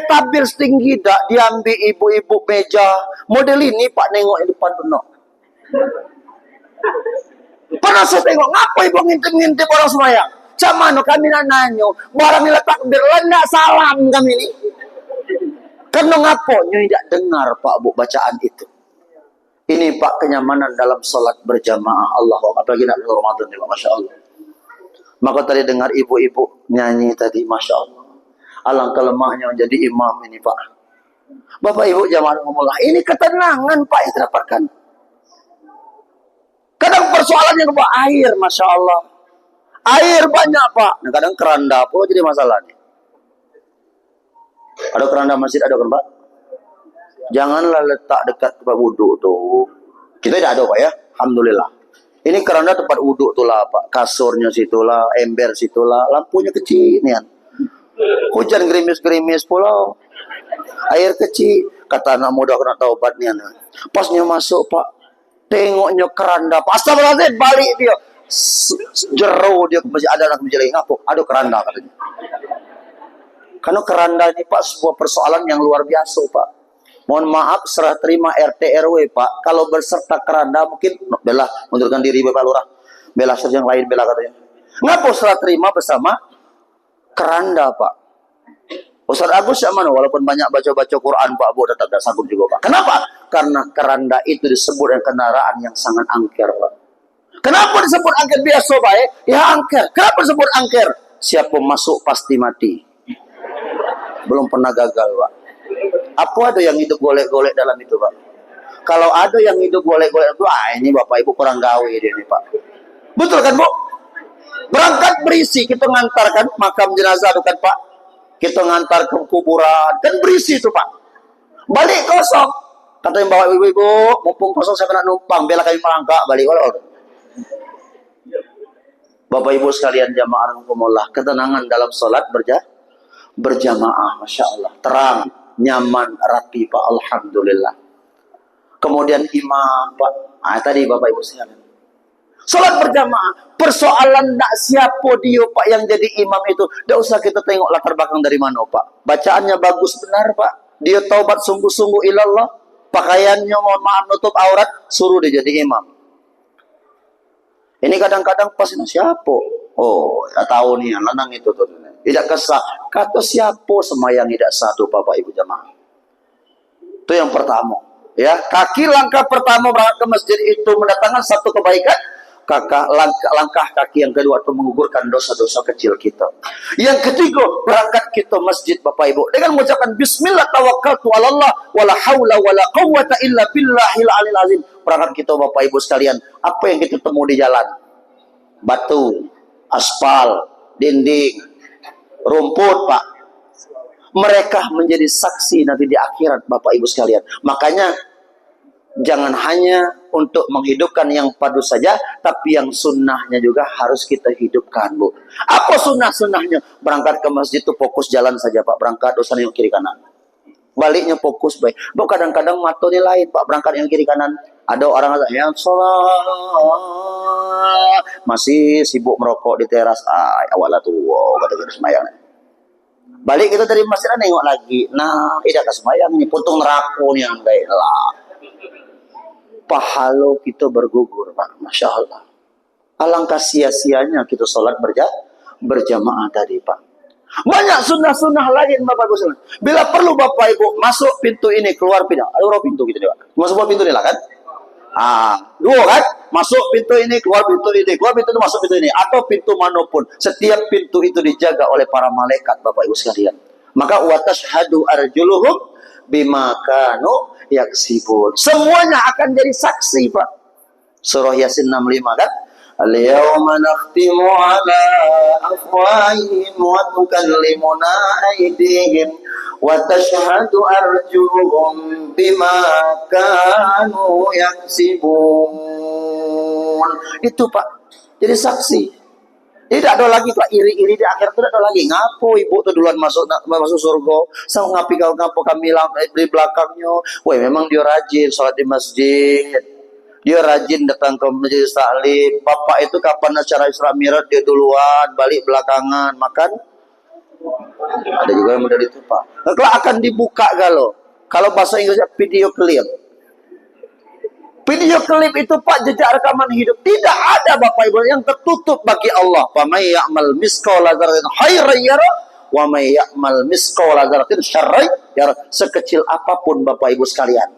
tabir setinggi dak diambil ibu-ibu meja. Model ini Pak nengok di depan penuh. Pernah saya tengok, ngapa ibu ngintip-ngintip orang sembahyang? Camano kami nanyo, barang nila takbir, lendak salam kami ini. Karena ngapo nyo tidak dengar Pak Bu bacaan itu. Ini Pak kenyamanan dalam sholat berjamaah. Allah, apalagi nak Ramadan juga, Masya Allah. Maka tadi dengar ibu-ibu nyanyi tadi, Masya Allah. Alangkah lemahnya menjadi imam ini Pak. Bapak Ibu jamaah umullah, ini ketenangan Pak yang terdapatkan. Kadang persoalannya Pak air, Masya Allah. Air banyak Pak. Nah, kadang keranda pula jadi masalah nih. Ada keranda masjid, ada kan Pak? Janganlah letak dekat tempat wudhu tuh. Kita tidak ada Pak ya, alhamdulillah. Ini keranda tempat wudhu tuh lah Pak. Kasurnya situlah, ember situlah, lampunya kecil nih kan. Hujan gerimis-gerimis pulau. Air kecil. Kata anak muda kena taubat nih anak. Pasnya masuk Pak. Tengoknya keranda. Astagfirullahaladzim, balik dia. Jero dia masih ada anak menjelai ngapuk. Aduh keranda katanya. Karena keranda ini Pak sebuah persoalan yang luar biasa Pak. Mohon maaf serah terima RT RW Pak. Kalau berserta keranda mungkin bela mundurkan diri Bapak Lurah. Bela yang lain bela katanya. Ngapa serah terima bersama keranda Pak. Ustaz Agus yang mana? Walaupun banyak baca-baca Quran Pak Bu tetap tidak sanggup juga Pak. Kenapa? Karena keranda itu disebut dengan kendaraan yang sangat angker Pak. Kenapa disebut angker biasa Pak? Ya angker. Kenapa disebut angker? Siapa masuk pasti mati. Belum pernah gagal Pak. Apa ada yang hidup golek-golek dalam itu Pak? Kalau ada yang hidup golek-golek itu, ini Bapak Ibu kurang gawe dia nih Pak. Betul kan Bu? Berangkat berisi, kita ngantarkan makam jenazah itu kan Pak. Kita ngantar ke kuburan, kan berisi itu Pak. Balik kosong. Kata yang bawa ibu-ibu, mumpung kosong saya kena numpang, bela kami merangkak, balik. Bapak Ibu sekalian jamaah rahmatullah, ketenangan dalam sholat berjamaah, Masya Allah. Terang, nyaman, rapi Pak, alhamdulillah. Kemudian imam Pak, tadi Bapak Ibu sekalian. Sholat berjamaah, persoalan nak siapa dia Pak yang jadi imam itu. Tidak usah kita tengok latar belakang dari mana Pak. Bacaannya bagus benar Pak. Dia taubat sungguh-sungguh ilallah. Pakaiannya mohon maaf nutup aurat, suruh dia jadi imam. Ini kadang-kadang pas siapa? Oh, ya tahu nih lanang itu tuh. Tidak kesah. Kata siapa semayang tidak satu Bapak Ibu jamaah. Itu yang pertama. Ya, kaki langkah pertama berangkat ke masjid itu mendatangkan satu kebaikan. Langkah kaki yang kedua itu menggugurkan dosa-dosa kecil kita. Yang ketiga, berangkat kita masjid Bapak Ibu dengan mengucapkan bismillah tawakkaltu 'ala Allah wala haula wala quwwata illa billahil aliyil azim. Berangkat kita Bapak Ibu sekalian, apa yang kita temui di jalan? Batu, aspal, dinding, rumput Pak. Mereka menjadi saksi nanti di akhirat Bapak Ibu sekalian. Makanya jangan hanya untuk menghidupkan yang padu saja, tapi yang sunnahnya juga harus kita hidupkan Bu. Apa sunnah-sunnahnya? Berangkat ke masjid itu fokus jalan saja Pak. Berangkat dosa yang kiri kanan. Baliknya fokus baik. Bu kadang-kadang matanya lain Pak. Berangkat yang kiri kanan. Ada orang yang sholat masih sibuk merokok di teras. Awalnya tuh kata-kata semayang. Balik kita dari masjid nengok lagi. Nah, tidak ke semayang ini. Puntung neraka nih yang baik lah. Pahala kita bergugur Pak. Masya Allah. Alangkah sia-sianya kita sholat berjamaah tadi Pak. Banyak sunnah-sunnah lain Bapak Ibu. Bila perlu Bapak Ibu masuk pintu ini, keluar pintu. Ada pintu gitu Pak. Masuk pintu ini lah kan. Dua kan. Masuk pintu ini, keluar pintu ini. Keluar pintu ini, masuk pintu ini. Atau pintu manapun. Setiap pintu itu dijaga oleh para malaikat Bapak Ibu sekalian. Maka watashhadu arjuluhum bima kanu yaksibun. Semuanya akan jadi saksi Pak. Surah Yasin 65 kan? Al-yawma nakhtimu ala afwahihim wa tukallimuna aydihim wa tashhadu arjuluhum bima kanu yaksibun. Itu Pak. Jadi saksi. Tidak ada lagi Pak iri-iri di akhir itu tidak ada lagi. Ngapo ibu tuh duluan masuk surga, sama ngapi ngapo kami di belakangnya. Wah memang dia rajin sholat di masjid, dia rajin datang ke masjid taklim. Bapak itu kapan acara Isra Mi'raj dia duluan, balik belakangan makan Ada juga yang model itu Pak. Kalau akan dibuka kalau bahasa Inggrisnya video clip. Video klip itu Pak jejak rekaman hidup. Tidak ada Bapak Ibu yang tertutup bagi Allah. Wa may ya'mal misqala dzarratin khairan yara wa may ya'mal misqala dzarratin syarran yara. Sekecil apapun Bapak Ibu sekalian,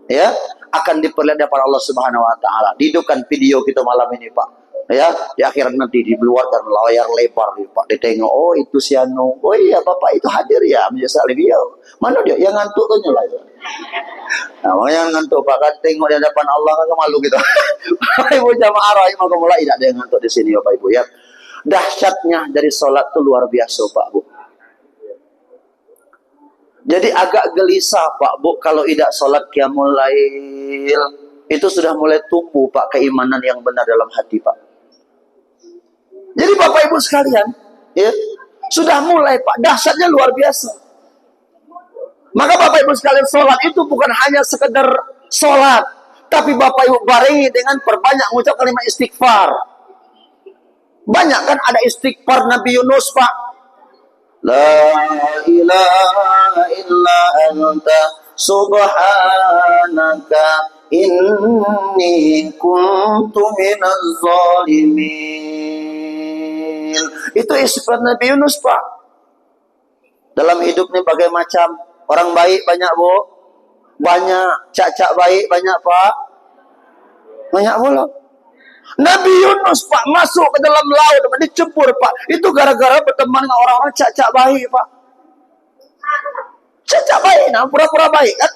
ya, akan diperlihatkan oleh Allah Subhanahu wa taala. Dihidupkan video kita malam ini Pak. Ya, di akhirat nanti dikeluarkan layar lebar nih Pak, ditengok, oh itu si Anu, oh iya Bapak itu hadir ya menyesali dia, mana dia yang ngantuk tuh nyala itu. Nah, makanya ngantuk Pak kan tengok di hadapan Allah kan malu gitu. Bapak Ibu jamaah rahimah mulai tidak ada yang ngantuk di sini Bapak Ibu ya. Dahsyatnya dari sholat itu luar biasa Pak Bu. Jadi agak gelisah Pak Bu kalau tidak sholat qiyamul lail, itu sudah mulai tumbuh Pak keimanan yang benar dalam hati Pak. Jadi Bapak Ibu sekalian, ya, sudah mulai Pak, dahsyatnya luar biasa. Maka Bapak Ibu sekalian, sholat itu bukan hanya sekedar sholat, tapi Bapak Ibu barengi dengan perbanyak mengucap kalimat istighfar. Banyak kan ada istighfar Nabi Yunus Pak. La ilaha illa anta subhanaka inni kuntu minaz zalimin. Itu istighfar Nabi Yunus Pak. Dalam hidup ini bagai macam orang baik banyak Bu, banyak cak-cak baik banyak Pak, banyak pula. Nabi Yunus Pak masuk ke dalam laut, dicebur Pak. Itu gara-gara berteman dengan orang-orang cak-cak baik Pak. Cak-cak baik, nah pura-pura baik kan?